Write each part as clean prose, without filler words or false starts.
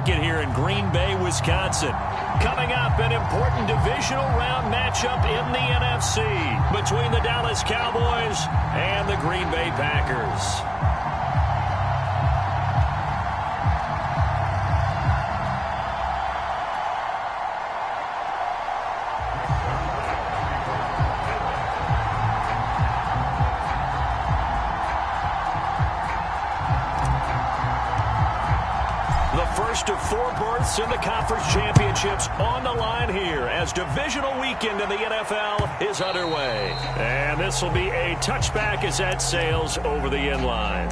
Market here in Green Bay, Wisconsin. Coming up, an important divisional round matchup in the NFC between the Dallas Cowboys and the Green Bay Packers. First of 4 berths in the conference championships on the line here as divisional weekend in the NFL is underway. And this will be a touchback as that sails over the end line.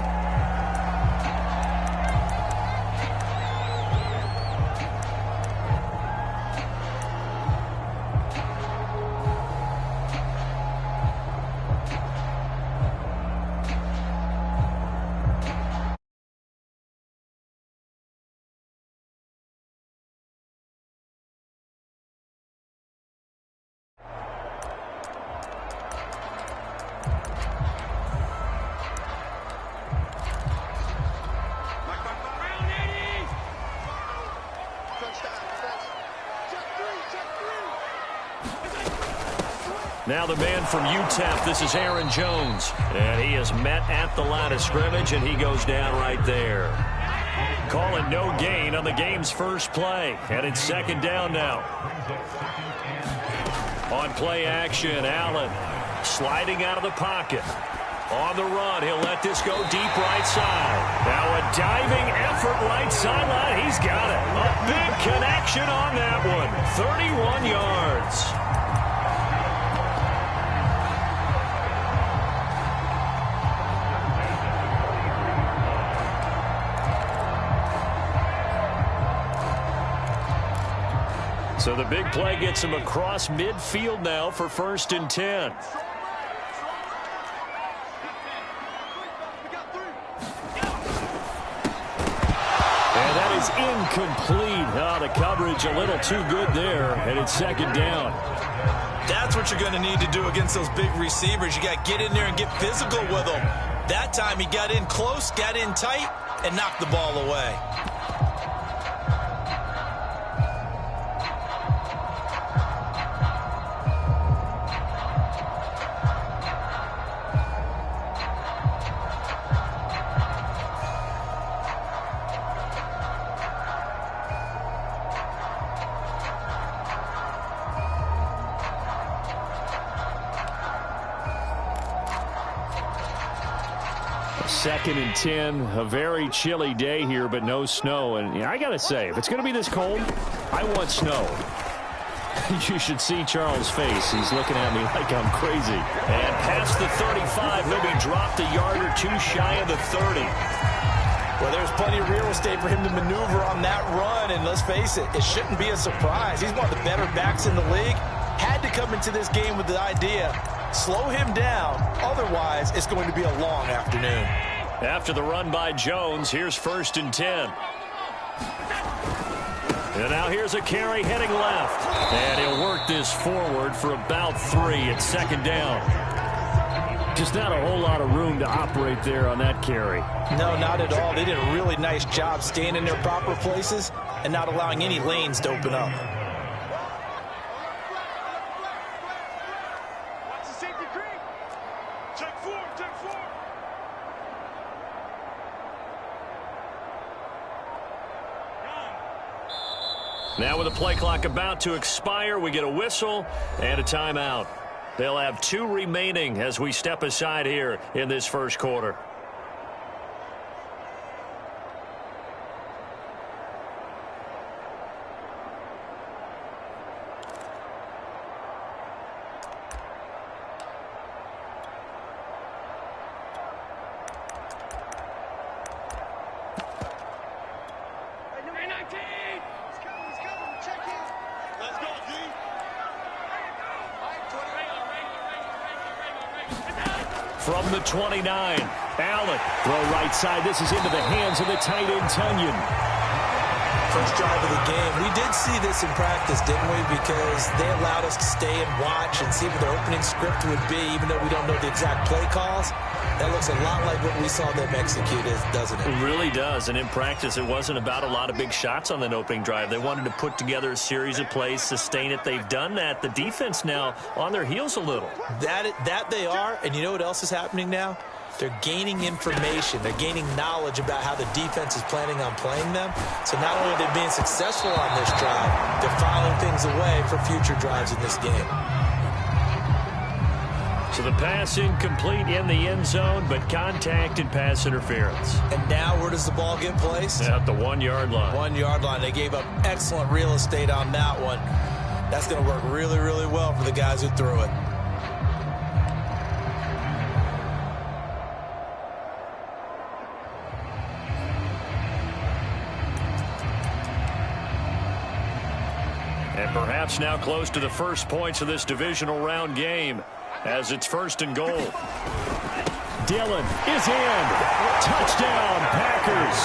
Now the man from UTEP, this is Aaron Jones. And he is met at the line of scrimmage, and he goes down right there. Calling no gain on the game's first play. And it's second down now. On play action, Allen sliding out of the pocket. On the run, he'll let this go deep right side. Now a diving effort right sideline. He's got it. A big connection on that one. 31 yards. So the big play gets him across midfield now for 1st and 10. And that is incomplete. Oh, the coverage a little too good there, and it's second down. That's what you're going to need to do against those big receivers. You got to get in there and get physical with them. That time he got in close, got in tight, and knocked the ball away. Second and 10, a very chilly day here, but no snow. And I got to say, if it's going to be this cold, I want snow. You should see Charles' face. He's looking at me like I'm crazy. And past the 35, maybe dropped a yard or two shy of the 30. Well, there's plenty of real estate for him to maneuver on that run. And let's face it, it shouldn't be a surprise. He's one of the better backs in the league. Had to come into this game with the idea, slow him down. Otherwise, it's going to be a long afternoon. After the run by Jones, here's 1st and 10. And now here's a carry heading left. And he'll work this forward for about 3 at second down. Just not a whole lot of room to operate there on that carry. No, not at all. They did a really nice job staying in their proper places and not allowing any lanes to open up. Now with the play clock about to expire, we get a whistle and a timeout. They'll have 2 remaining as we step aside here in this first quarter. From the 29, Allen, throw right side. This is into the hands of the tight end, Tunyon. First drive of the game. We did see this in practice, didn't we? Because they allowed us to stay and watch and see what their opening script would be, even though we don't know the exact play calls. That looks a lot like what we saw them execute, doesn't it? It really does. And in practice, it wasn't about a lot of big shots on that opening drive. They wanted to put together a series of plays, sustain it. They've done that. The defense now on their heels a little. That they are. And you know what else is happening now? They're gaining information. They're gaining knowledge about how the defense is planning on playing them. So not only are they being successful on this drive, they're filing things away for future drives in this game. So the pass incomplete in the end zone, but contact and pass interference. And now where does the ball get placed? At the 1-yard line. 1-yard line. They gave up excellent real estate on that one. That's going to work really, really well for the guys who threw it. And perhaps now close to the first points of this divisional round game as it's 1st and goal. Dillon is in. Touchdown, Packers.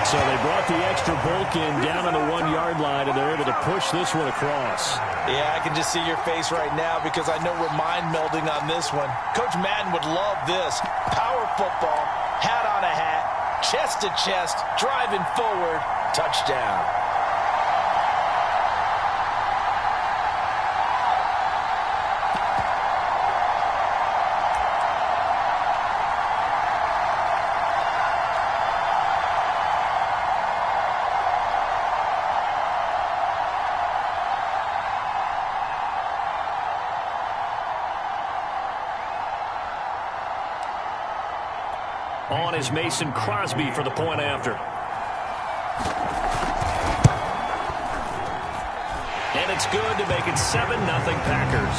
So they brought the extra bulk in down on the 1-yard line, and they're able to push this one across. Yeah, I can just see your face right now because I know we're mind melding on this one. Coach Madden would love this. Power football, hat on a hat, chest to chest, driving forward, touchdown. On is Mason Crosby for the point after. And it's good to make it 7-0 Packers.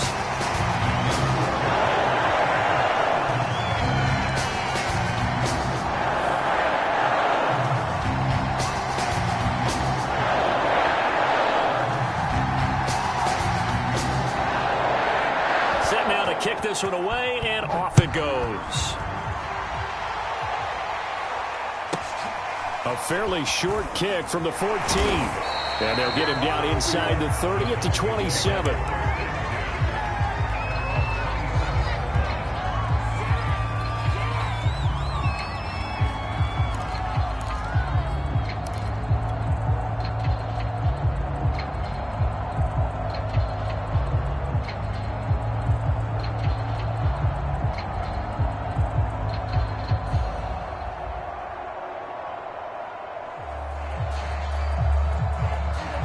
Set now to kick this one away, and off it goes. A fairly short kick from the 14. And they'll get him down inside the 30 at the 27.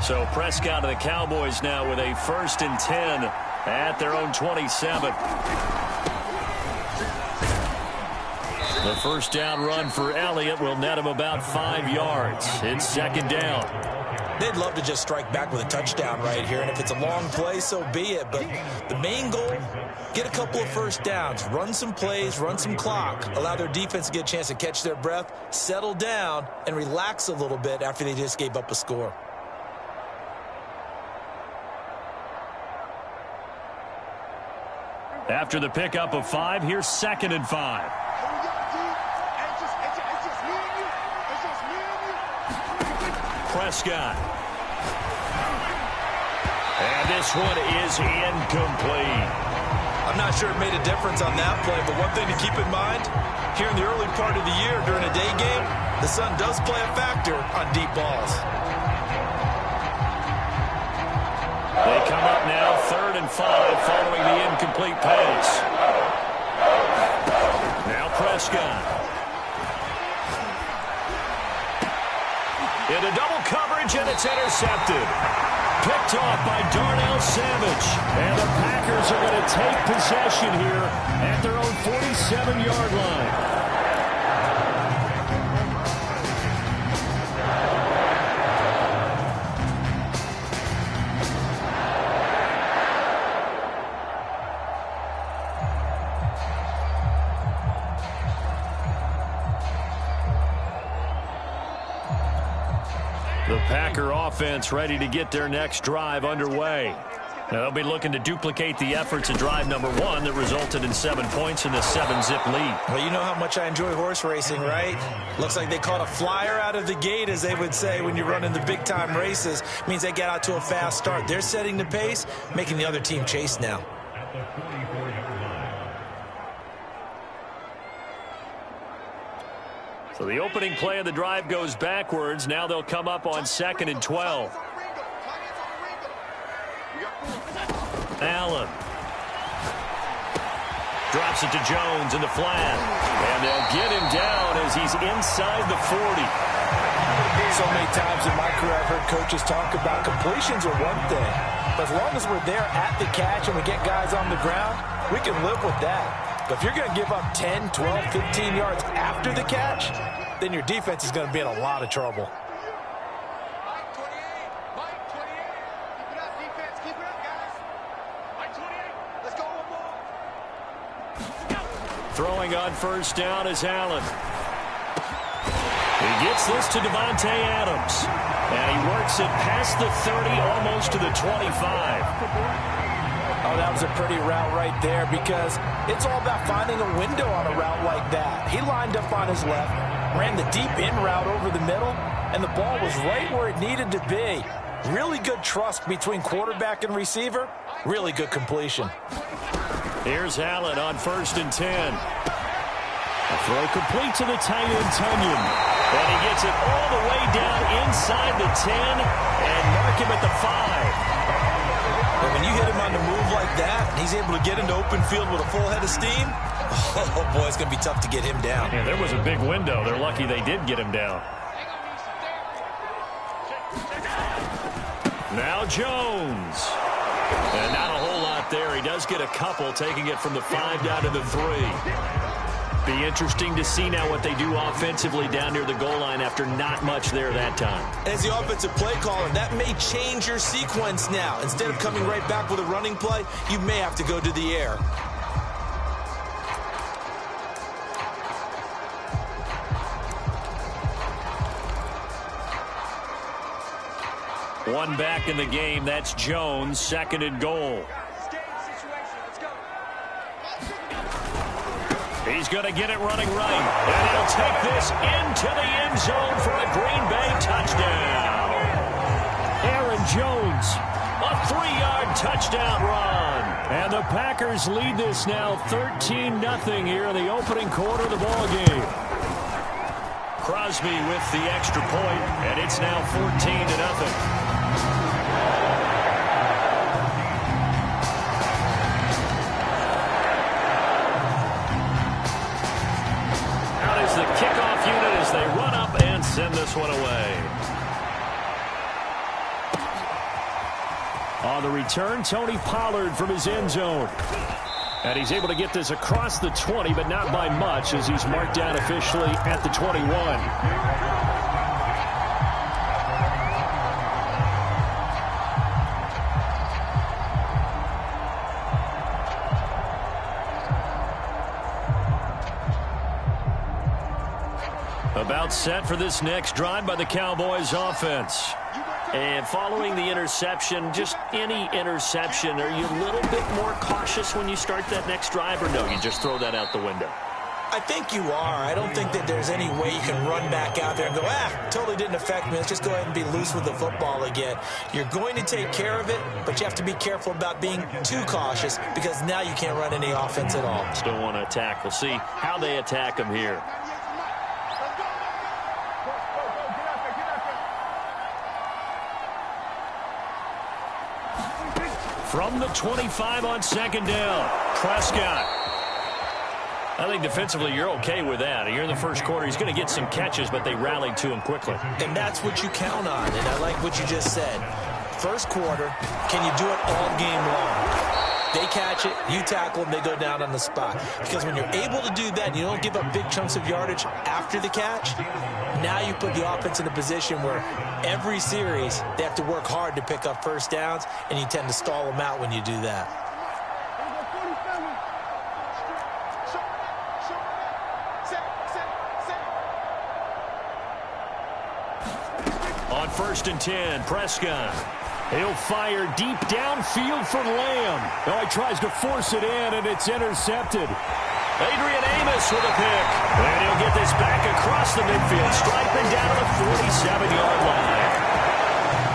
So Prescott of the Cowboys now with a 1st and 10 at their own 27. The first down run for Elliott will net him about 5 yards. It's 2nd down. They'd love to just strike back with a touchdown right here, and if it's a long play, so be it. But the main goal, get a couple of first downs, run some plays, run some clock, allow their defense to get a chance to catch their breath, settle down, and relax a little bit after they just gave up a score. After the pickup of 5, here's 2nd and 5. Prescott. And this one is incomplete. I'm not sure it made a difference on that play, but one thing to keep in mind, here in the early part of the year during a day game, the sun does play a factor on deep balls. They come up now 3rd and 5 following the incomplete pass. Now Prescott. Into double coverage, and it's intercepted. Picked off by Darnell Savage. And the Packers are going to take possession here at their own 47-yard line. The Packer offense ready to get their next drive underway. They'll be looking to duplicate the efforts of drive number 1 that resulted in 7 points in the 7-zip lead. Well, you know how much I enjoy horse racing, right? Looks like they caught a flyer out of the gate, as they would say when you're running the big-time races. Means they get out to a fast start. They're setting the pace, making the other team chase now. So the opening play of the drive goes backwards. Now they'll come up on 2nd and 12. Allen drops it to Jones in the flat. And they'll get him down as he's inside the 40. So many times in my career I've heard coaches talk about completions are one thing. But as long as we're there at the catch and we get guys on the ground, we can live with that. But if you're going to give up 10, 12, 15 yards after the catch, then your defense is going to be in a lot of trouble. Throwing on first down is Allen. He gets this to Devontae Adams. And he works it past the 30, almost to the 25. Oh, that was a pretty route right there, because it's all about finding a window on a route like that. He lined up on his left, ran the deep in route over the middle, and the ball was right where it needed to be. Really good trust between quarterback and receiver. Really good completion. Here's Allen on 1st and 10. A throw complete to the tight end, Tunyon. And he gets it all the way down inside the 10 and mark him at the 5. But when you hit him on the move like that, and he's able to get into open field with a full head of steam, oh boy, it's going to be tough to get him down. Yeah, there was a big window. They're lucky they did get him down. Now Jones. And not a whole lot there. He does get a couple, taking it from the 5 down to the 3. Be interesting to see now what they do offensively down near the goal line after not much there that time. As the offensive play caller, that may change your sequence now. Instead of coming right back with a running play, you may have to go to the air. One back in the game. That's Jones, 2nd and goal. He's going to get it running right. And he'll take this into the end zone for a Green Bay touchdown. Aaron Jones, a 3-yard touchdown run. And the Packers lead this now 13-0 here in the opening quarter of the ball game. Crosby with the extra point, and it's now 14-0. The kickoff unit as they run up and send this one away. On the return, Tony Pollard from his end zone. And he's able to get this across the 20, but not by much, as he's marked down officially at the 21. About set for this next drive by the Cowboys offense. And following the interception, just any interception, are you a little bit more cautious when you start that next drive, or no, you just throw that out the window? I think you are. I don't think that there's any way you can run back out there and go, totally didn't affect me. Let's just go ahead and be loose with the football again. You're going to take care of it, but you have to be careful about being too cautious, because now you can't run any offense at all. Still want to attack. We'll see how they attack them here. From the 25 on 2nd down, Prescott. I think defensively you're okay with that. You're in the first quarter. He's going to get some catches, but they rallied to him quickly. And that's what you count on, and I like what you just said. First quarter, can you do it all game long? They catch it, you tackle them, they go down on the spot. Because when you're able to do that and you don't give up big chunks of yardage after the catch, now you put the offense in a position where every series they have to work hard to pick up first downs, and you tend to stall them out when you do that. On 1st and 10, Prescott. He'll fire deep downfield for Lamb. Oh, he tries to force it in, and it's intercepted. Adrian Amos with a pick. And he'll get this back across the midfield, striping down to the 47-yard line.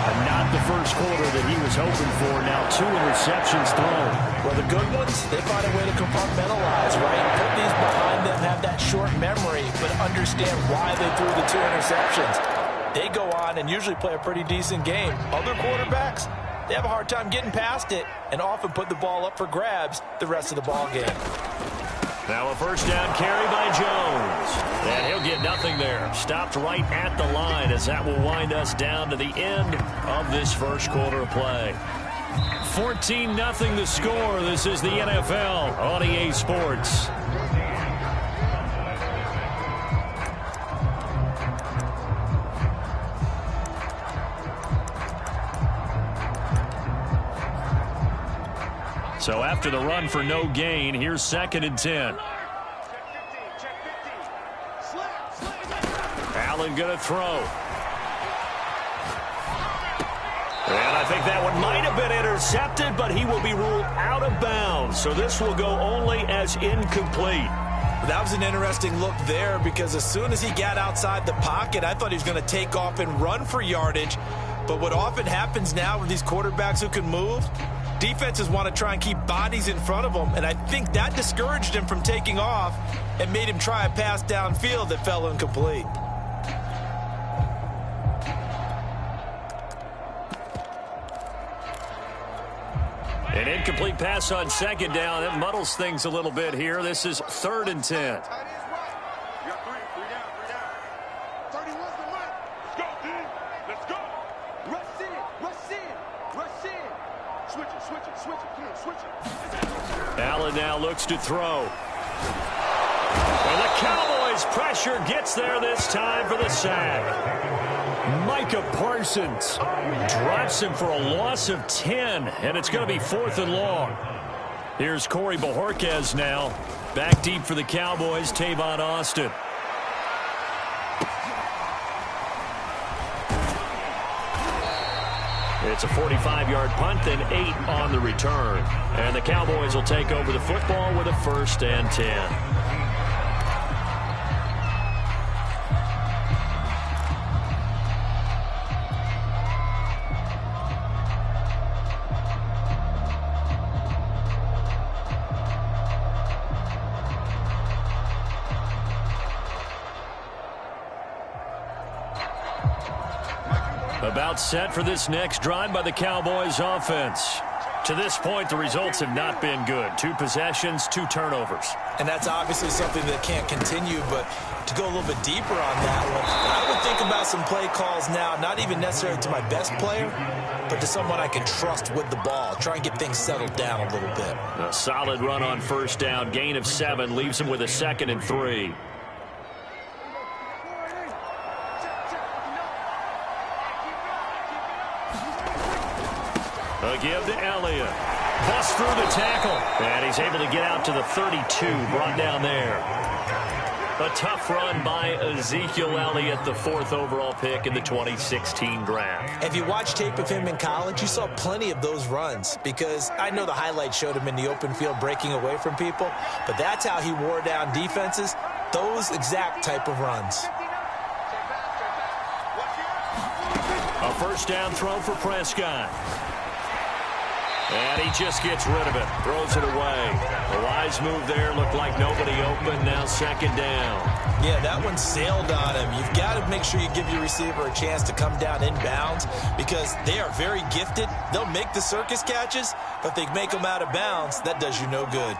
And not the first quarter that he was hoping for. Now 2 interceptions thrown. Well, the good ones, they find a way to compartmentalize, right? Put these behind them, have that short memory, but understand why they threw the 2 interceptions. They go on and usually play a pretty decent game. Other quarterbacks, they have a hard time getting past it and often put the ball up for grabs the rest of the ball game. Now a first down carry by Jones. And he'll get nothing there. Stopped right at the line as that will wind us down to the end of this first quarter of play. 14-0 the score. This is the NFL on EA Sports. So after the run for no gain, here's 2nd and 10. Allen going to throw. And I think that one might have been intercepted, but he will be ruled out of bounds. So this will go only as incomplete. That was an interesting look there because as soon as he got outside the pocket, I thought he was going to take off and run for yardage. But what often happens now with these quarterbacks who can move, defenses want to try and keep bodies in front of them, and I think that discouraged him from taking off and made him try a pass downfield that fell incomplete. An incomplete pass on 2nd down. That muddles things a little bit here. This is 3rd and 10. Allen now looks to throw. And the Cowboys' pressure gets there this time for the sack. Micah Parsons drops him for a loss of 10, and it's going to be 4th and long. Here's Corey Bojorquez now. Back deep for the Cowboys, Tavon Austin. It's a 45-yard punt, then 8 on the return. And the Cowboys will take over the football with a 1st and 10. About set for this next drive by the Cowboys offense. To this point, the results have not been good. 2 possessions, 2 turnovers. And that's obviously something that can't continue, but to go a little bit deeper on that one, I would think about some play calls now, not even necessarily to my best player, but to someone I can trust with the ball. Try and get things settled down a little bit. A solid run on 1st down. Gain of 7 leaves him with a 2nd and 3. A give to Elliott. Busts through the tackle. And he's able to get out to the 32. Brought down there. A tough run by Ezekiel Elliott, the 4th overall pick in the 2016 draft. If you watch tape of him in college, you saw plenty of those runs because I know the highlights showed him in the open field breaking away from people, but that's how he wore down defenses, those exact type of runs. A 1st down throw for Prescott. And he just gets rid of it. Throws it away. A wise move there. Looked like nobody open. Now 2nd down. Yeah, that one sailed on him. You've got to make sure you give your receiver a chance to come down inbounds because they are very gifted. They'll make the circus catches, but if they make them out of bounds, that does you no good.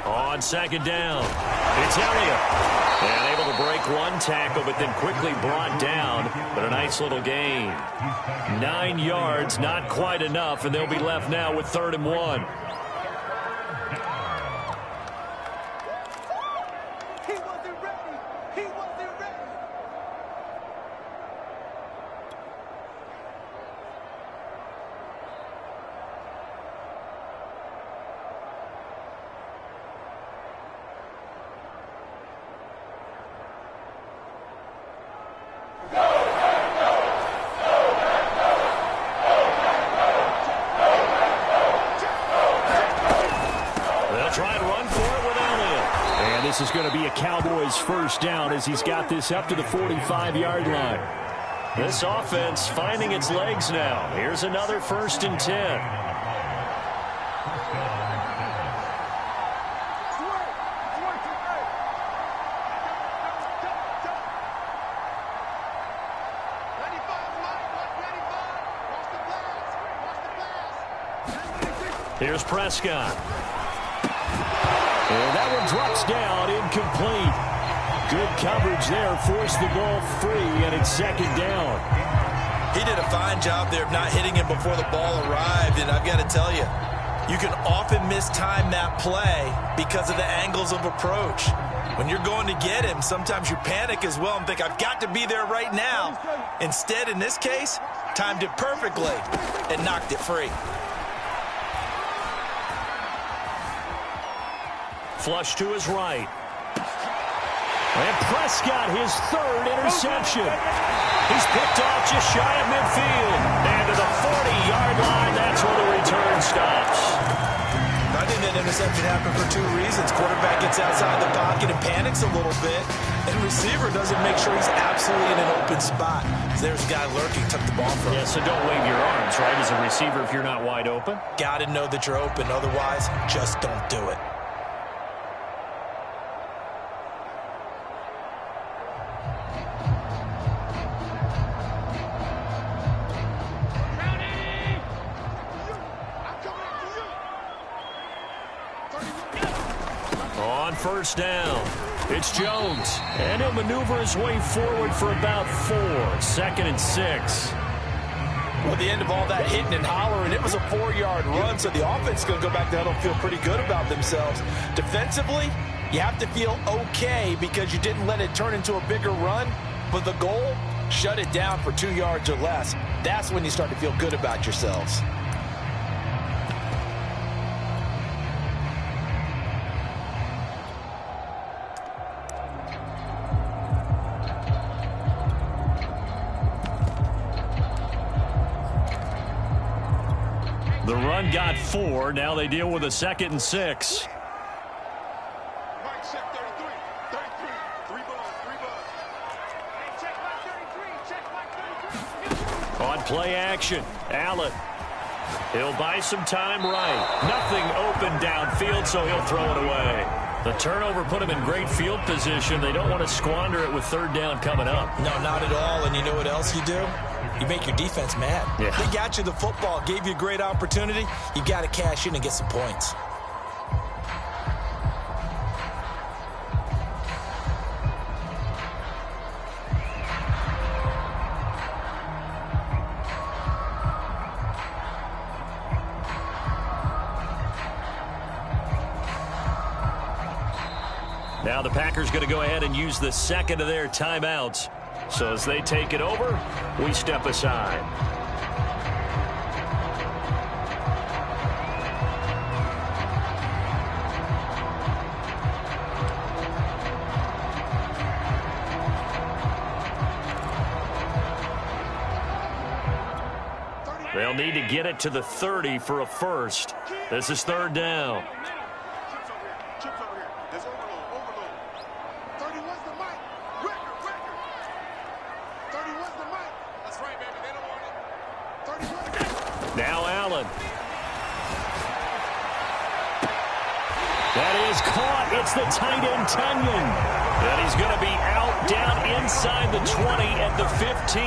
On 2nd down, it's Elliott. And able to break 1 tackle, but then quickly brought down. But a nice little gain. 9 yards, not quite enough, and they'll be left now with 3rd and 1. This is going to be a Cowboys first down as he's got this up to the 45-yard line. This offense finding its legs now. Here's another 1st and 10. Here's Prescott. And that one drops down, incomplete. Good coverage there, forced the ball free, and it's 2nd down. He did a fine job there of not hitting him before the ball arrived, and I've got to tell you, you can often mistime that play because of the angles of approach. When you're going to get him, sometimes you panic as well and think, I've got to be there right now. Instead, in this case, timed it perfectly and knocked it free. Flush to his right. And Prescott, his 3rd interception. He's picked off just shy of midfield. And to the 40-yard line, that's where the return stops. I think that interception happened for 2 reasons. Quarterback gets outside the pocket and panics a little bit. And receiver doesn't make sure he's absolutely in an open spot. So there's a guy lurking, took the ball from him. Yeah, so don't wave your arms, right, as a receiver if you're not wide open. Got to know that you're open. Otherwise, just don't do it. On 1st down, it's Jones. And he'll maneuver his way forward for about 4. 2nd and 6. Well, at the end of all that hitting and hollering, it was a 4-yard run, so the offense is going to go back there and feel pretty good about themselves. Defensively, you have to feel okay because you didn't let it turn into a bigger run. But the goal, shut it down for 2 yards or less. That's when you start to feel good about yourselves. The run got 4. Now they deal with a 2nd and 6. On play action, Allen. He'll buy some time right. Nothing open downfield, so he'll throw it away. The turnover put him in great field position. They don't want to squander it with 3rd down coming up. No, not at all. And you know what else you do? You make your defense mad. Yeah. They got you the football, gave you a great opportunity. You got to cash in and get some points. Now the Packers going to go ahead and use the 2nd of their timeouts. So as they take it over, we step aside. They'll need to get it to the 30 for a first. This is 3rd down. Now Allen. That is caught. It's the tight end, Tunyon. And he's going to be out down inside the 20 at the 15.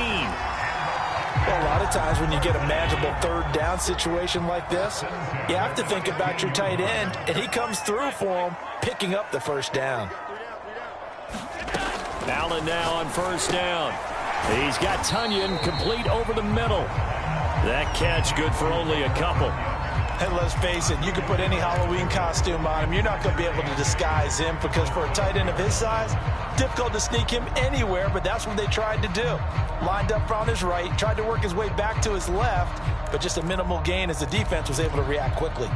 Well, a lot of times when you get a manageable 3rd down situation like this, you have to think about your tight end, and he comes through for him, picking up the 1st down. Allen now on 1st down. He's got Tunyon complete over the middle. That catch good for only a couple. And let's face it, you can put any Halloween costume on him. You're not going to be able to disguise him because for a tight end of his size, difficult to sneak him anywhere, but that's what they tried to do. Lined up on his right, tried to work his way back to his left, but just a minimal gain as the defense was able to react quickly.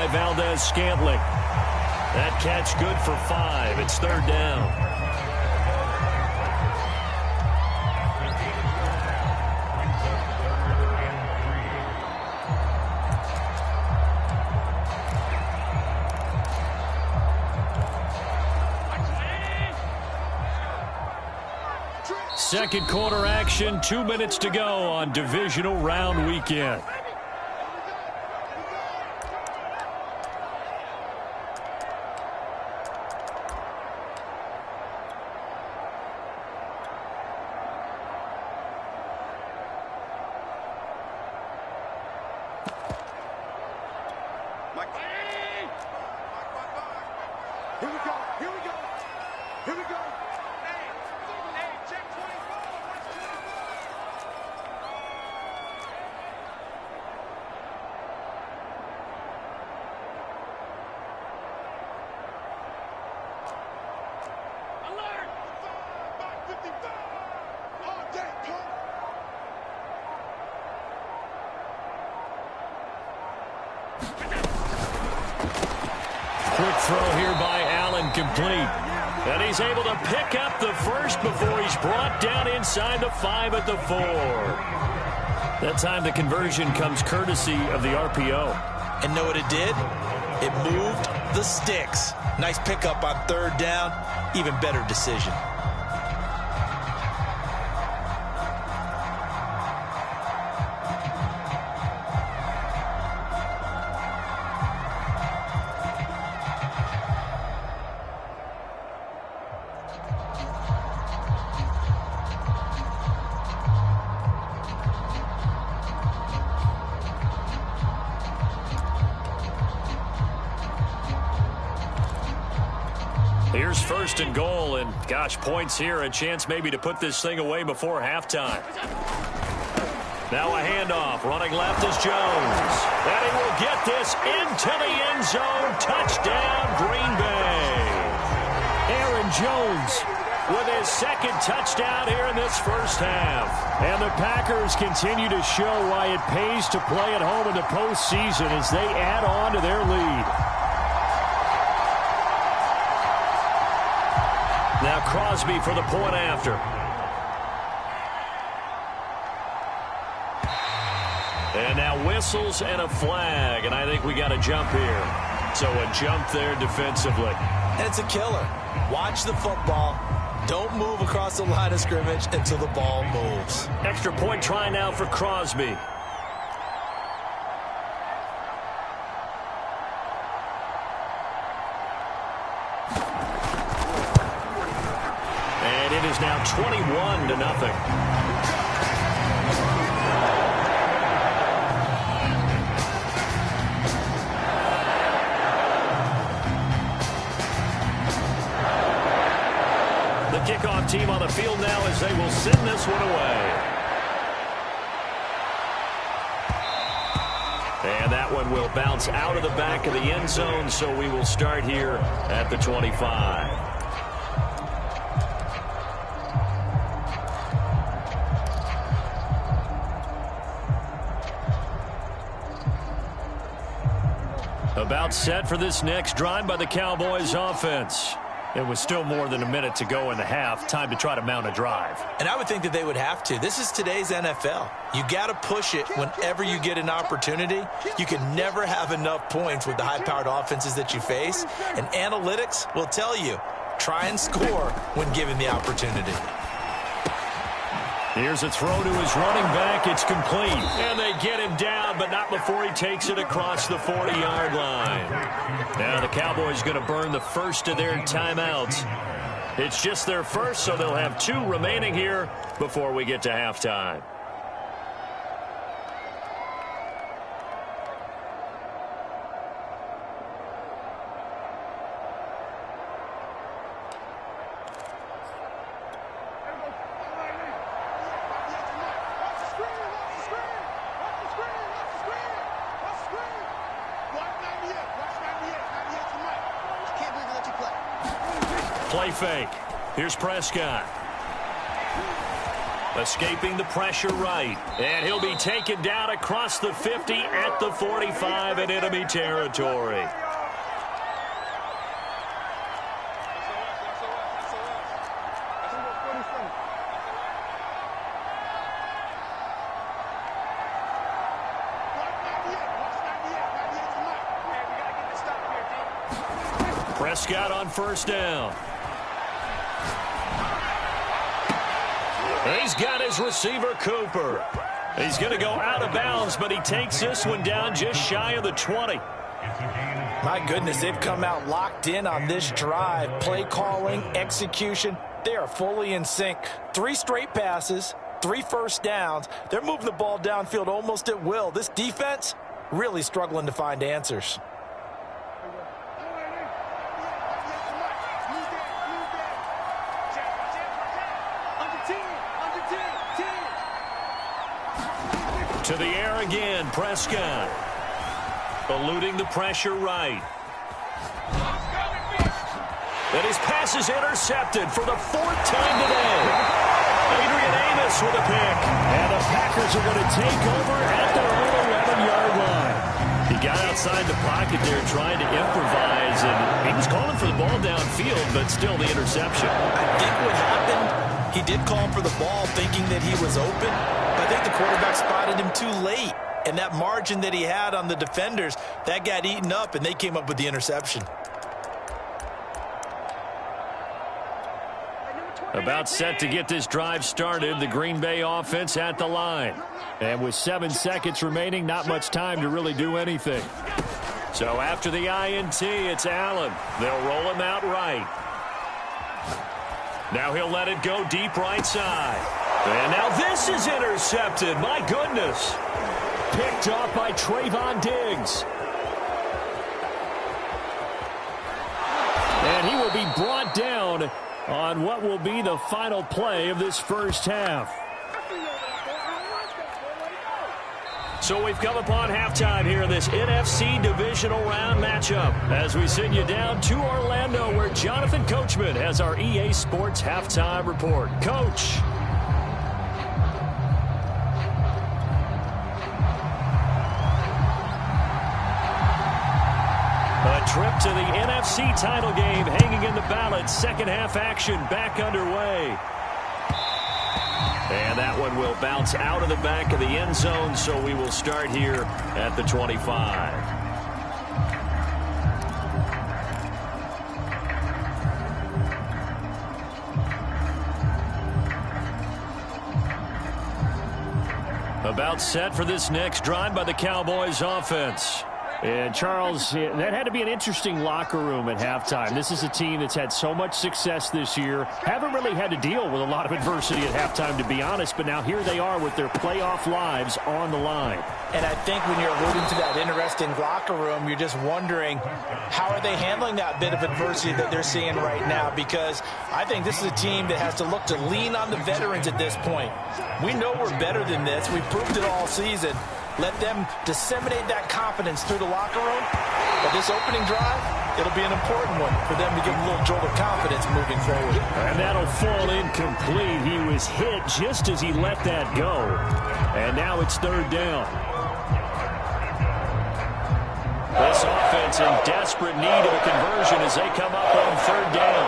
Valdez-Scantling. That catch good for 5. It's 3rd down. second quarter action. 2 minutes to go on divisional round weekend. Quick throw here by Allen, complete. And he's able to pick up the first before he's brought down inside the 5 at the 4. That time the conversion comes courtesy of the RPO. And know what it did? It moved the sticks. Nice pickup on third down. Even better decision. Here's first and goal, and gosh, points here, a chance maybe to put this thing away before halftime. Now a handoff, running left is Jones. And he will get this into the end zone. Touchdown, Green Bay. Aaron Jones with his second touchdown here in this first half. And the Packers continue to show why it pays to play at home in the postseason as they add on to their lead. Now Crosby for the point after. And now whistles and a flag, and I think we got a jump here. So a jump there defensively. And it's a killer. Watch the football. Don't move across the line of scrimmage until the ball moves. Extra point try now for Crosby. And it is now 21-0. The kickoff team on the field now as they will send this one away. And that one will bounce out of the back of the end zone, so we will start here at the 25. About set for this next drive by the Cowboys offense. It was still more than a minute to go in the half. Time to try to mount a drive. And I would think that they would have to. This is today's NFL. You got to push it whenever you get an opportunity. You can never have enough points with the high-powered offenses that you face. And analytics will tell you, try and score when given the opportunity. Here's a throw to his running back. It's complete. And they get him down, but not before he takes it across the 40-yard line. Now the Cowboys going to burn the first of their timeouts. It's just their first, so they'll have 2 remaining here before we get to halftime. Play fake. Here's Prescott. Escaping the pressure right. And he'll be taken down across the 50 at the 45 in enemy territory. Prescott on first down. He's got his receiver, Cooper. He's going to go out of bounds, but he takes this one down just shy of the 20. My goodness, they've come out locked in on this drive. Play calling, execution, they are fully in sync. 3 straight passes, 3 first downs. They're moving the ball downfield almost at will. This defense really struggling to find answers. To the air again, Prescott. Eluding the pressure right. And his pass is intercepted for the 4th time today. Adrian Amos with a pick. And the Packers are going to take over at their own 11-yard line. He got outside the pocket there trying to improvise, and he was calling for the ball downfield, but still the interception. I think what happened, he did call for the ball thinking that he was open, but I think the quarterback spotted him too late. And that margin that he had on the defenders, that got eaten up, and they came up with the interception. About set to get this drive started, the Green Bay offense at the line. And with 7 seconds remaining, not much time to really do anything. So after the INT, it's Allen. They'll roll him out right. Now he'll let it go deep right side. And now this is intercepted. My goodness. Picked off by Trayvon Diggs. And he will be brought down on what will be the final play of this first half. So we've come upon halftime here in this NFC divisional round matchup as we send you down to Orlando where Jonathan Coachman has our EA Sports halftime report. Coach. A trip to the NFC title game hanging in the balance. Second half action back underway. And that one will bounce out of the back of the end zone, so we will start here at the 25. About set for this next drive by the Cowboys offense. And, Charles, that had to be an interesting locker room at halftime. This is a team that's had so much success this year. Haven't really had to deal with a lot of adversity at halftime, to be honest. But now here they are with their playoff lives on the line. And I think when you're alluding to that interesting locker room, you're just wondering, how are they handling that bit of adversity that they're seeing right now? Because I think this is a team that has to look to lean on the veterans at this point. We know we're better than this. We've proved it all season. Let them disseminate that confidence through the locker room. But this opening drive, it'll be an important one for them to give a little jolt of confidence moving forward. And that'll fall incomplete. He was hit just as he let that go. And now it's 3rd down. This offense in desperate need of a conversion as they come up on 3rd down.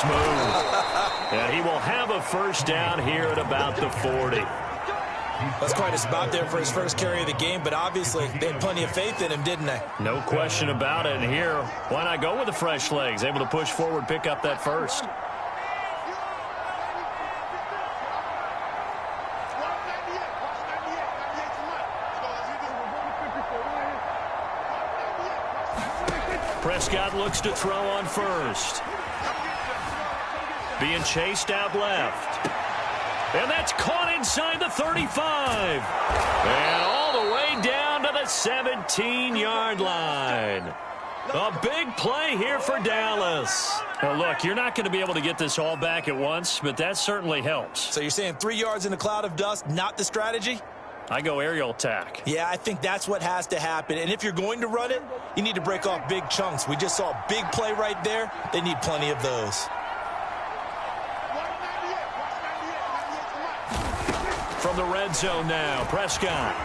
Move. And he will have a first down here at about the 40. That's quite a spot there for his first carry of the game, but obviously they had plenty of faith in him, didn't they? No question about it. And here, why not go with the fresh legs? Able to push forward, pick up that first. Prescott looks to throw on first. Being chased out left. And that's caught inside the 35. And all the way down to the 17-yard line. A big play here for Dallas. Now look, you're not going to be able to get this all back at once, but that certainly helps. So you're saying 3 yards in a cloud of dust, not the strategy? I go aerial attack. Yeah, I think that's what has to happen. And if you're going to run it, you need to break off big chunks. We just saw a big play right there. They need plenty of those. From the red zone now, Prescott.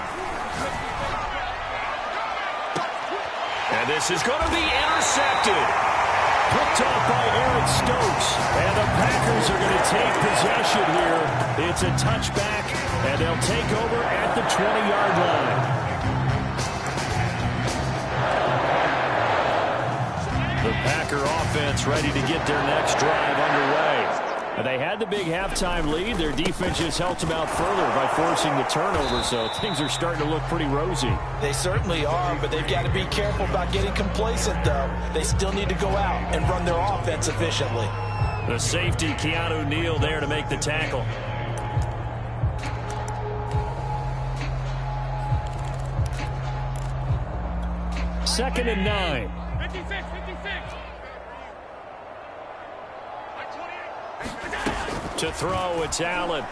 And this is going to be intercepted. Picked off by Eric Stokes. And the Packers are going to take possession here. It's a touchback, and they'll take over at the 20-yard line. The Packer offense ready to get their next drive underway. They had the big halftime lead. Their defense just helped them out further by forcing the turnover, so things are starting to look pretty rosy. They certainly are, but they've got to be careful about getting complacent, though. They still need to go out and run their offense efficiently. The safety, Keanu Neal, there to make the tackle. Second and 9. 56, 56. To throw, it's Allen.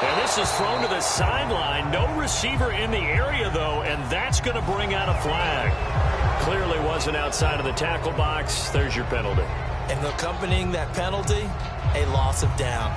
And this is thrown to the sideline. No receiver in the area, though, and that's going to bring out a flag. Clearly wasn't outside of the tackle box. There's your penalty. And accompanying that penalty, a loss of down.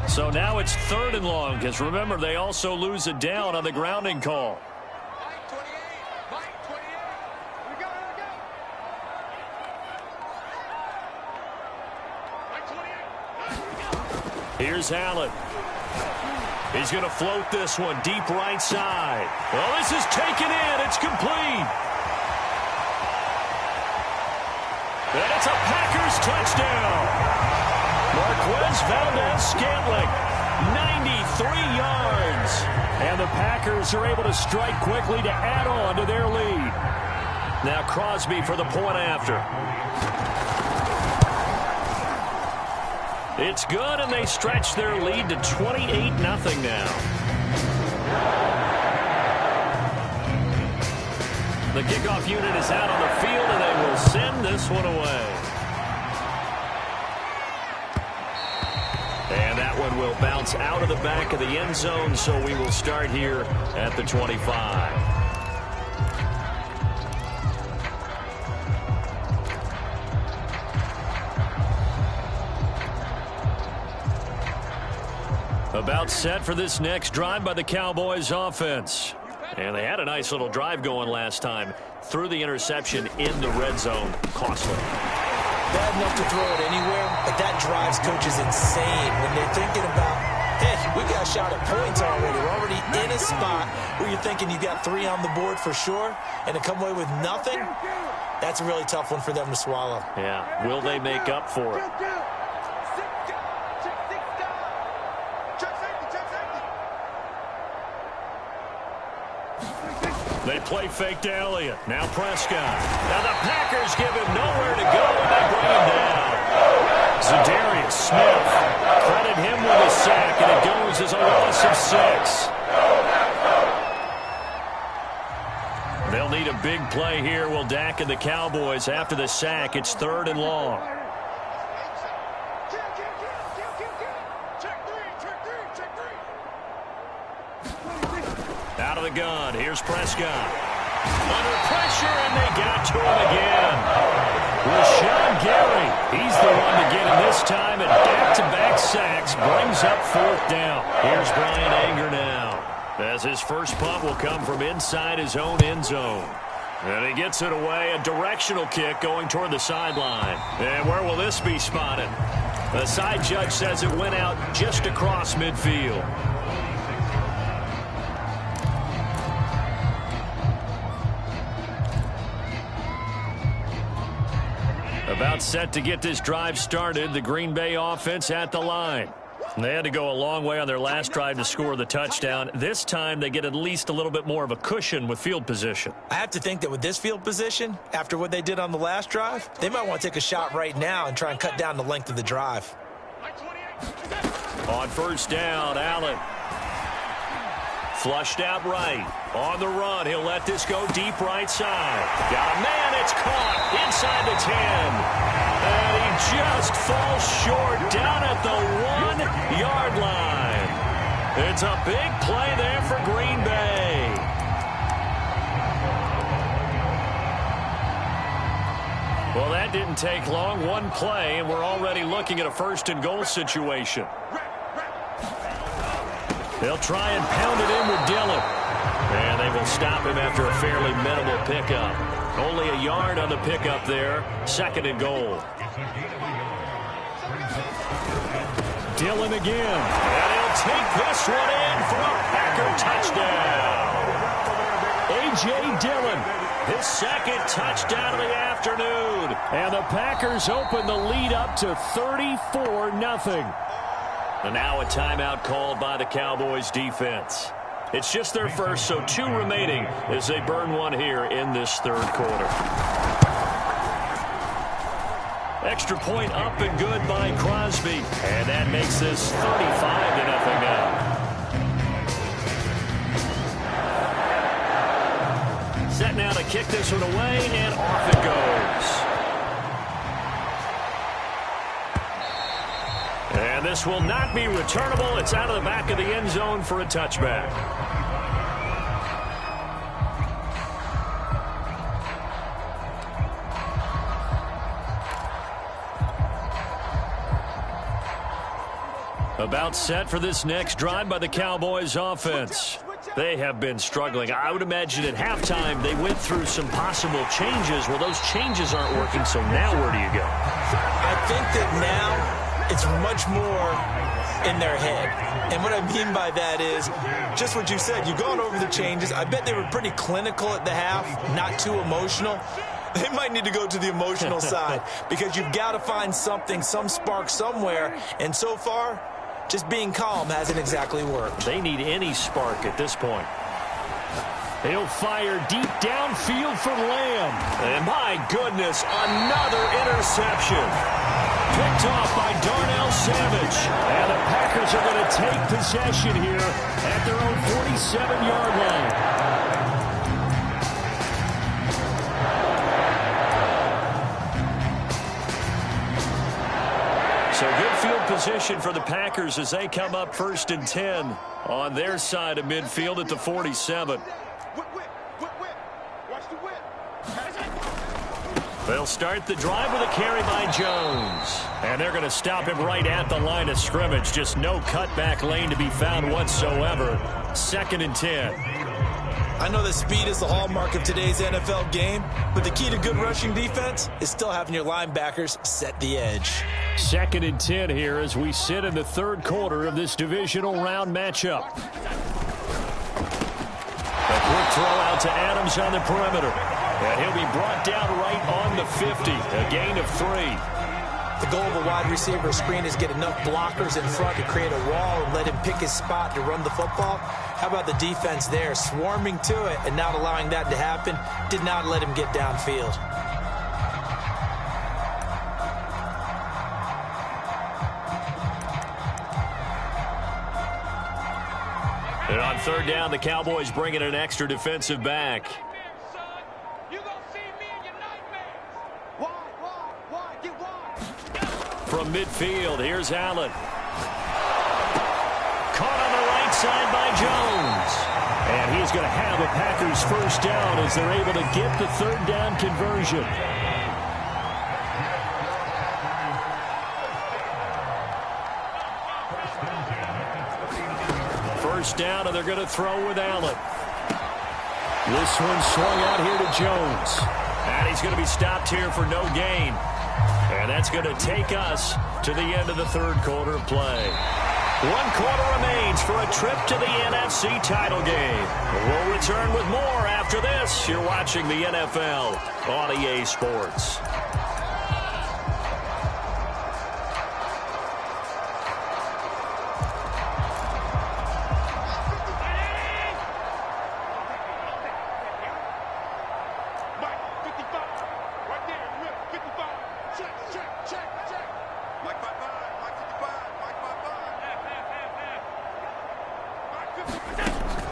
So now it's 3rd and long, because remember, they also lose it down on the grounding call. Mike 28. Mike 28. We go. Mike 28. Here's Allen. He's going to float this one deep right side. Well, this is taken in. It's complete. And it's a Packers touchdown. Marquez Valdez-Scantling, 93 yards. And the Packers are able to strike quickly to add on to their lead. Now Crosby for the point after. It's good, and they stretch their lead to 28-0 now. The kickoff unit is out on the field, and they will send this one away. And that one will bounce out of the back of the end zone, so we will start here at the 25. About set for this next drive by the Cowboys offense. And they had a nice little drive going last time. Threw the interception in the red zone. Costly. Bad enough to throw it anywhere, but that drives coaches insane when they're thinking about, hey, we've got a shot at points already. We're already in a spot where you're thinking you got 3 on the board for sure, and to come away with nothing, that's a really tough one for them to swallow. Yeah, will they make up for it? They play fake to Elliott. Now Prescott. Now the Packers give him nowhere to go, and they bring him down. Zadarius Smith. Credit him with a sack, and it goes as a loss of 6. They'll need a big play here. Will Dak and the Cowboys after the sack. It's 3rd and long. Out of the gun. Here's Prescott. Under pressure, and they got to him again. Rashawn Gary. He's the one to get him this time, and back-to-back sacks brings up 4th down. Here's Brian Anger now, as his first punt will come from inside his own end zone. And he gets it away. A directional kick going toward the sideline. And where will this be spotted? The side judge says it went out just across midfield. About set to get this drive started. The Green Bay offense at the line. They had to go a long way on their last drive to score the touchdown. This time they get at least a little bit more of a cushion with field position. I have to think that with this field position, after what they did on the last drive, they might want to take a shot right now and try and cut down the length of the drive. On first down, Allen. Flushed out right. On the run, he'll let this go deep right side. Got a man, it's caught inside the 10. And he just falls short down at the 1-yard line. It's a big play there for Green Bay. Well, that didn't take long. One play, and we're already looking at a 1st and goal situation. They'll try and pound it in with Dillon. And they will stop him after a fairly minimal pickup. Only a yard on the pickup there. 2nd and goal. Dillon again. And he'll take this one in for a Packer touchdown. A.J. Dillon, his 2nd touchdown of the afternoon. And the Packers open the lead up to 34-0. And now a timeout called by the Cowboys defense. It's just their first, so 2 remaining as they burn one here in this 3rd quarter. Extra point up and good by Crosby. And that makes this 35-0 now. Set now to kick this one away, and off it goes. And this will not be returnable. It's out of the back of the end zone for a touchback. About set for this next drive by the Cowboys offense. They have been struggling. I would imagine at halftime they went through some possible changes. Well, those changes aren't working, so now where do you go? I think that now it's much more in their head. And what I mean by that is just what you said. You've gone over the changes. I bet they were pretty clinical at the half, not too emotional. They might need to go to the emotional side because you've got to find something, some spark somewhere. And so far, just being calm hasn't exactly worked. They need any spark at this point. He'll fire deep downfield for Lamb. And my goodness, another interception. Picked off by Darnell Savage. And the Packers are going to take possession here at their own 47-yard line. So good field position for the Packers as they come up 1st and 10 on their side of midfield at the 47. They'll start the drive with a carry by Jones. And they're going to stop him right at the line of scrimmage. Just no cutback lane to be found whatsoever. 2nd and 10. I know that speed is the hallmark of today's NFL game, but the key to good rushing defense is still having your linebackers set the edge. 2nd and 10 here as we sit in the 3rd quarter of this divisional round matchup. A quick throw out to Adams on the perimeter. And he'll be brought down right on the 50. A gain of 3. The goal of a wide receiver screen is get enough blockers in front to create a wall and let him pick his spot to run the football. How about the defense there, swarming to it and not allowing that to happen? Did not let him get downfield. And on 3rd down, the Cowboys bring in an extra defensive back. From midfield, here's Allen. Caught on the right side by Jones. And he's going to have a Packers 1st down as they're able to get the 3rd down conversion. First down, and they're going to throw with Allen. This one swung out here to Jones. And he's going to be stopped here for no gain. And that's going to take us to the end of the 3rd quarter of play. 1 quarter remains for a trip to the NFC title game. We'll return with more after this. You're watching the NFL on EA Sports.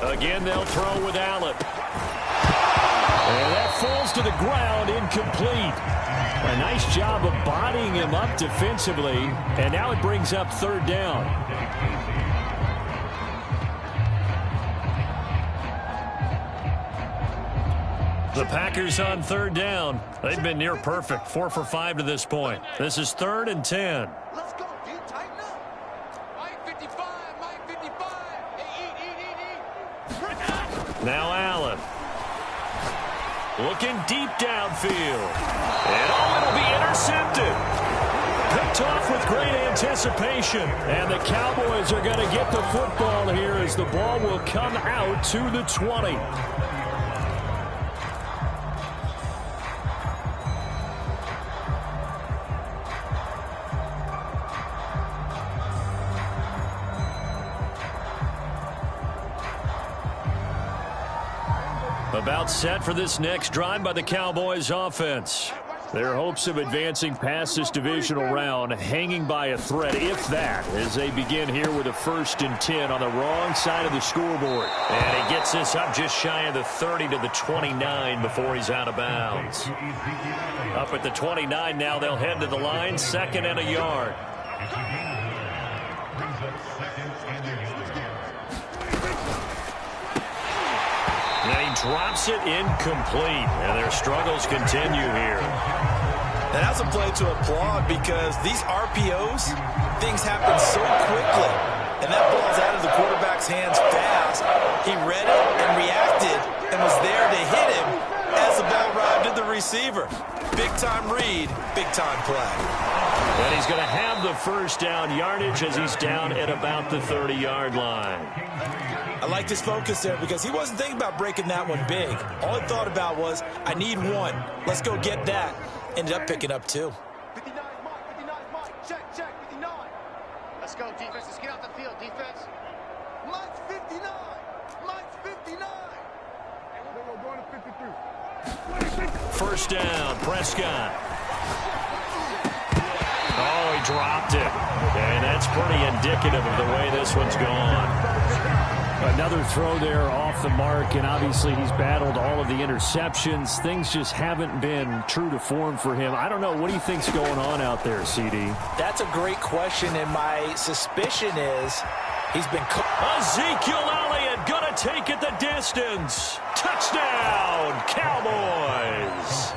Again, they'll throw with Allen. And that falls to the ground, incomplete. A nice job of bodying him up defensively. And now it brings up 3rd down. The Packers on 3rd down. They've been near perfect. 4 for 5 to this point. This is 3rd and 10. Let's go, dude. Tighten up. Mike 55, Mike 55. Hey, Now Allen. Looking deep downfield. And it'll be intercepted. Picked off with great anticipation. And the Cowboys are going to get the football here as the ball will come out to the 20. About set for this next drive by the Cowboys offense. Their hopes of advancing past this divisional round hanging by a thread, if that, as they begin here with a 1st and 10 on the wrong side of the scoreboard. And he gets this up just shy of the 30 to the 29 before he's out of bounds. Up at the 29 now, they'll head to the line, 2nd and a yard. And he drops it incomplete, and their struggles continue here. And that's a play to applaud because these RPOs, things happen so quickly. And that ball's out of the quarterback's hands fast. He read it and reacted and was there to hit him as the ball arrived at the receiver. Big-time read, big-time play. And he's going to have the 1st down yardage as he's down at about the 30-yard line. I liked his focus there because he wasn't thinking about breaking that one big. All he thought about was, I need one. Let's go get that. Ended up picking up 2. 59 mark, 59 mark. Check, 59. Let's go, defense. Let's get out the field, defense. Mine's 59. Mine's 59. We're going to 53. 1st down, Prescott. Oh, he dropped it. And that's pretty indicative of the way this one's gone. Another throw there off the mark, and obviously he's battled all of the interceptions. Things just haven't been true to form for him. I don't know. What do you think's going on out there, CD? That's a great question, and my suspicion is he's been... Ezekiel Elliott going to take it the distance. Touchdown, Cowboys.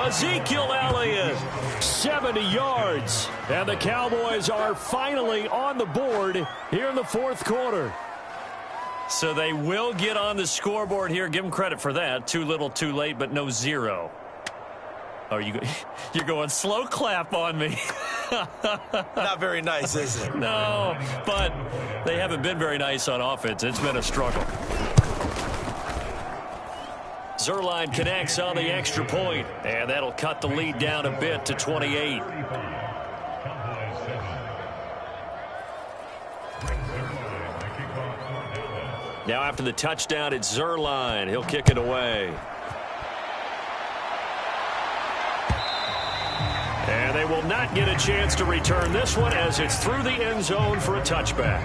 Ezekiel Elliott, 70 yards. And the Cowboys are finally on the board here in the 4th quarter. So they will get on the scoreboard here. Give them credit for that. Too little, too late, but no 0. Oh, you're going slow clap on me. Not very nice, is it? No, but they haven't been very nice on offense. It's been a struggle. Zuerlein connects on the extra point, and that'll cut the lead down a bit to 28. Now after the touchdown, it's Zuerlein. He'll kick it away. And they will not get a chance to return this one as it's through the end zone for a touchback.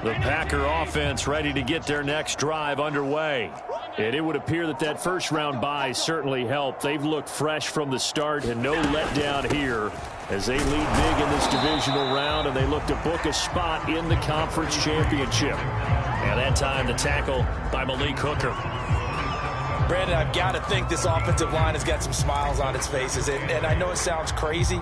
The Packer offense ready to get their next drive underway. And it would appear that that first-round bye certainly helped. They've looked fresh from the start and no letdown here as they lead big in this divisional round, and they look to book a spot in the conference championship. And that time the tackle by Malik Hooker. Brandon, I've got to think this offensive line has got some smiles on its faces. And I know it sounds crazy,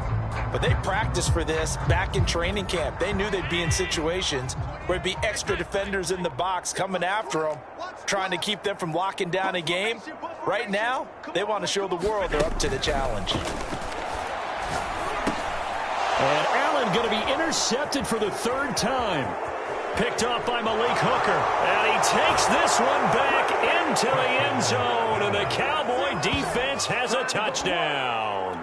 but they practiced for this back in training camp. They knew they'd be in situations where it'd be extra defenders in the box coming after them, trying to keep them from locking down a game. Right now, they want to show the world they're up to the challenge. And Allen going to be intercepted for the 3rd time. Picked off by Malik Hooker. And he takes this one back into the end zone. And the Cowboy defense has a touchdown.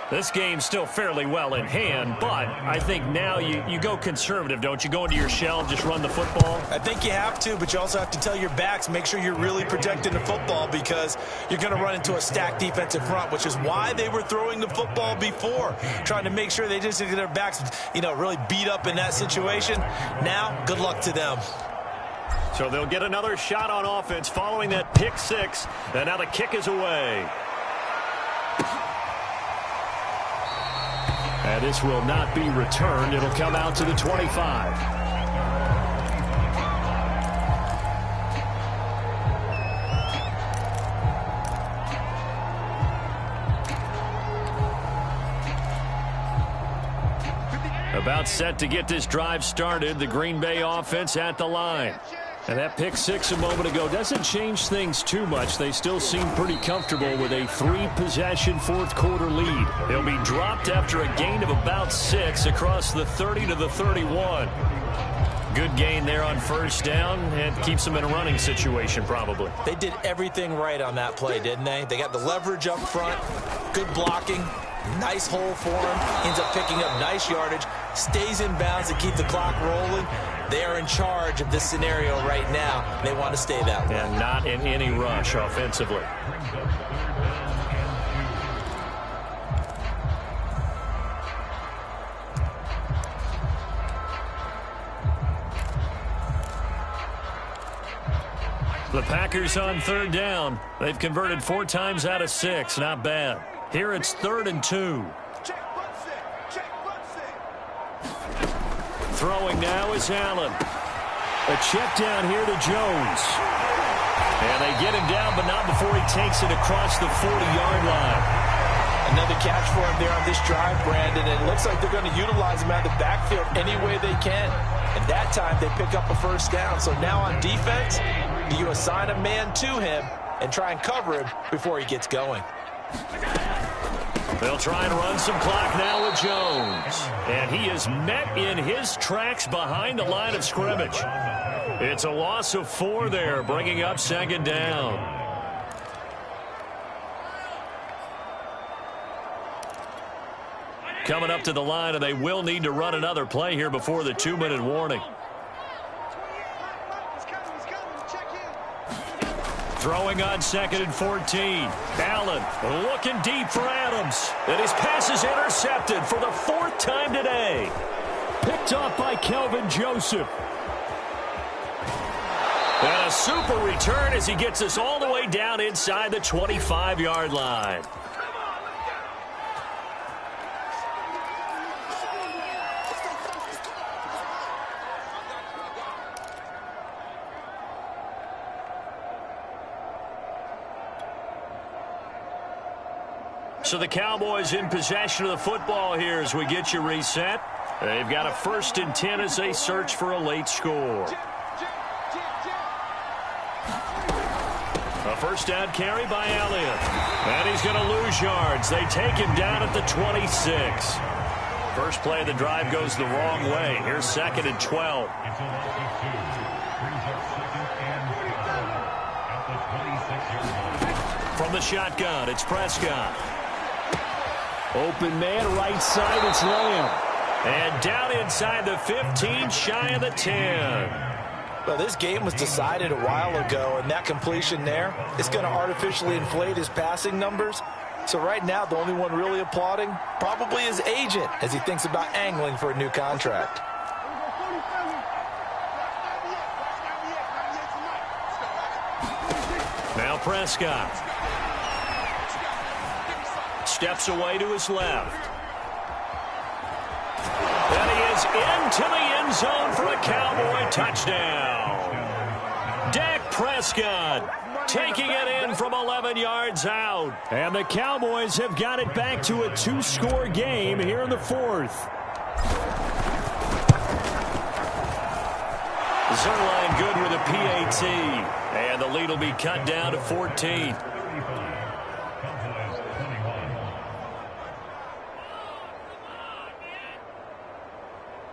This game's still fairly well in hand, but I think now you go conservative, don't you? Go into your shell and just run the football? I think you have to, but you also have to tell your backs, make sure you're really protecting the football because you're going to run into a stacked defensive front, which is why they were throwing the football before, trying to make sure they just get their backs, really beat up in that situation. Now, good luck to them. So they'll get another shot on offense following that pick six, and now the kick is away. And this will not be returned. It'll come out to the 25. About set to get this drive started. The Green Bay offense at the line. And that pick six a moment ago doesn't change things too much. They still seem pretty comfortable with a three-possession fourth-quarter lead. They'll be dropped after a gain of about 6 across the 30 to the 31. Good gain there on first down and keeps them in a running situation probably. They did everything right on that play, didn't they? They got the leverage up front, good blocking, nice hole for him, ends up picking up nice yardage, stays in bounds to keep the clock rolling. They are in charge of this scenario right now. They want to stay that way. And not in any rush offensively. The Packers on third down. They've converted 4 times out of 6. Not bad. Here it's 3rd and 2. Throwing now is Allen. A check down here to Jones. And they get him down, but not before he takes it across the 40-yard line. Another catch for him there on this drive, Brandon. And it looks like they're going to utilize him out of the backfield any way they can. And that time they pick up a first down. So now on defense, you assign a man to him and try and cover him before he gets going. They'll try and run some clock now with Jones. And he is met in his tracks behind the line of scrimmage. It's a loss of 4 there, bringing up 2nd down. Coming up to the line, and they will need to run another play here before the 2-minute warning. Throwing on 2nd and 14. Allen looking deep for Adams. And his pass is intercepted for the 4th time today. Picked off by Kelvin Joseph. And a super return as he gets us all the way down inside the 25-yard line. So the Cowboys in possession of the football here as we get you reset. They've got a 1st and 10 as they search for a late score. A first down carry by Elliott. And he's going to lose yards. They take him down at the 26. First play of the drive goes the wrong way. Here's 2nd and 12. From the shotgun, it's Prescott. Open man, right side, it's Lamb. And down inside the 15, shy of the 10. Well, this game was decided a while ago, and that completion there is going to artificially inflate his passing numbers. So right now, the only one really applauding probably his agent as he thinks about angling for a new contract. Now Prescott. Steps away to his left. And he is into the end zone for a Cowboy touchdown. Dak Prescott taking it in from 11 yards out. And the Cowboys have got it back to a 2-score game here in the 4th. Zerline good with a PAT. And the lead will be cut down to 14.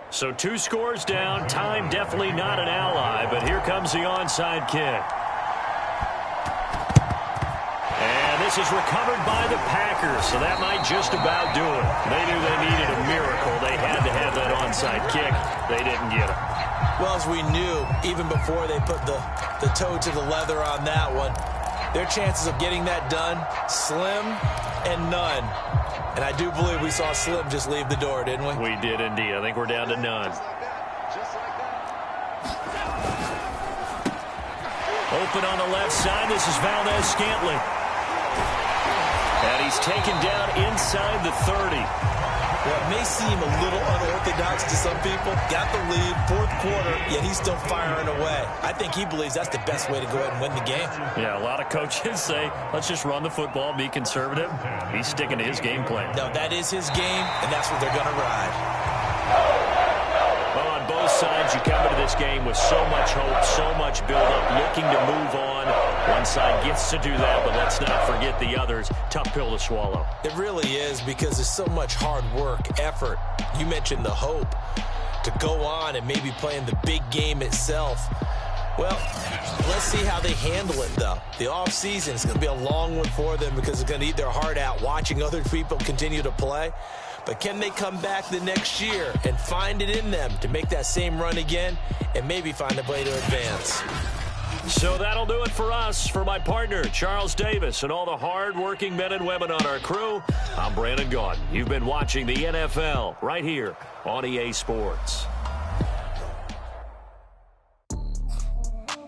So 2 scores down. Time definitely not an ally, but here comes the onside kick. And this is recovered by the Packers. So that might just about do it. They knew they needed a miracle. They had to have that onside kick. They didn't get it. Well, as we knew, even before they put the toe to the leather on that one, their chances of getting that done, slim and none. And I do believe we saw Slim just leave the door, didn't we? We did indeed. I think we're down to none. Open on the left side. This is Valdez-Scantling. And he's taken down inside the 30. Well, it may seem a little unorthodox to some people. Got the lead, fourth quarter, yet he's still firing away. I think he believes that's the best way to go ahead and win the game. Yeah, a lot of coaches say, let's just run the football, be conservative. He's sticking to his game plan. No, that is his game, and that's what they're going to ride. Well, on both sides, you come into this game with so much hope, so much build-up, looking to move on. One side gets to do that, but let's not forget the others. Tough pill to swallow. It really is, because there's so much hard work, effort. You mentioned the hope to go on and maybe play in the big game itself. Well, let's see how they handle it, though. The offseason is going to be a long one for them because it's going to eat their heart out watching other people continue to play. But can they come back the next year and find it in them to make that same run again and maybe find a way to advance? So that'll do it for us. For my partner, Charles Davis, and all the hard-working men and women on our crew, I'm Brandon Gaudin. You've been watching the NFL right here on EA Sports.